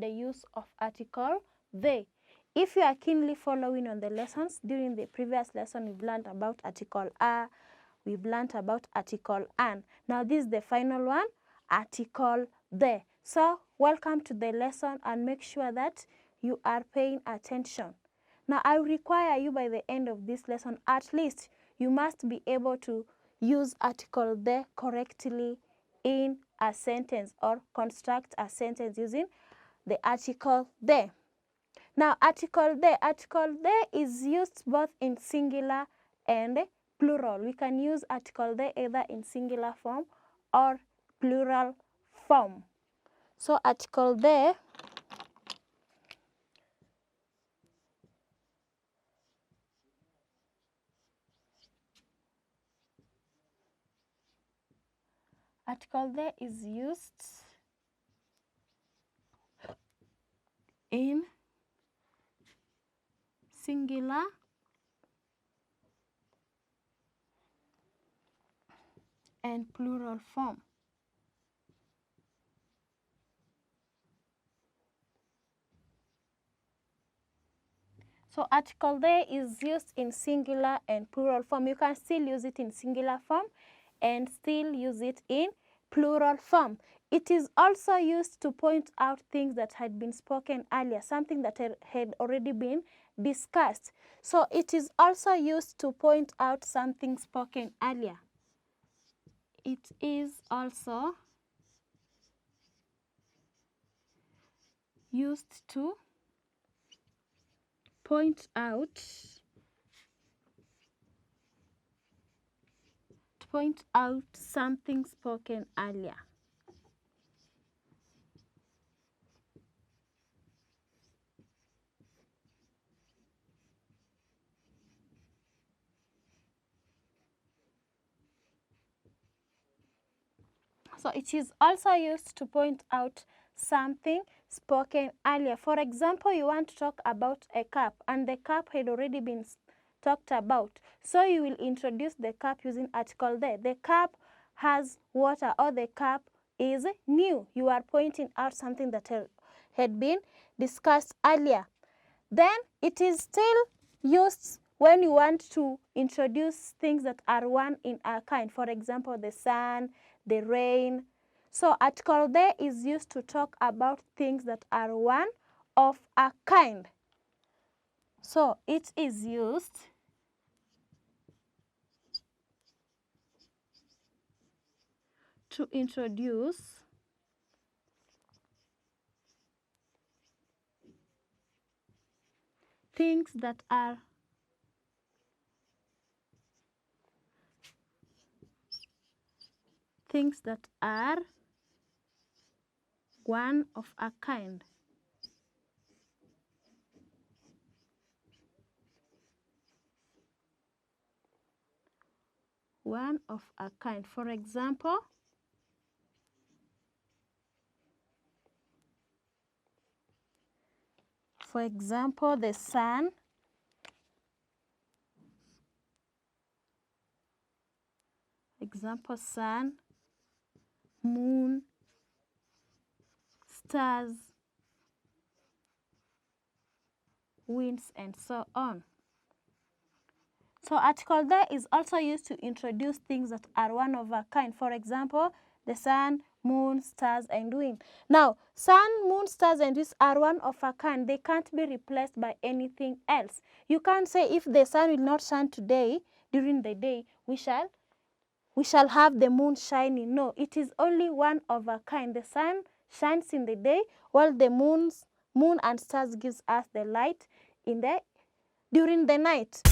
the use of article they. If you are keenly following on the lessons, during the previous lesson we've learned about article a, we've learned about article an. Now this is the final one, article the. So welcome to the lesson and make sure that you are paying attention. Now I require you by the end of this lesson, at least you must be able to use article the correctly in a sentence or construct a sentence using the article the. Now article the is used both in singular and plural. We can use article the either in singular form or plural form. So article the is used in singular and plural form. So article there is used in singular and plural form. You can still use it in singular form and still use it in plural form. It is also used to point out things that had been spoken earlier, something that had already been discussed. So it is also used to point out something spoken earlier. It is also used to point out something spoken earlier. So it is also used to point out something spoken earlier. For example, you want to talk about a cup and the cup had already been talked about. So you will introduce the cup using article there. The cup has water or the cup is new. You are pointing out something that had been discussed earlier. Then it is still used when you want to introduce things that are one in a kind. For example, the sun, the rain. So article there is used to talk about things that are one of a kind. So it is used to introduce things that are one of a kind. One of a kind. For example, the sun, sun, moon, stars, winds, and so on. So article there is also used to introduce things that are one of a kind. For example, the sun, moon, stars, and wind. Now, sun, moon, stars, and winds are one of a kind. They can't be replaced by anything else. You can't say if the sun will not shine today, during the day, we shall have the moon shining. No, it is only one of a kind. The sun shines in the day, while the moon and stars gives us the light during the night.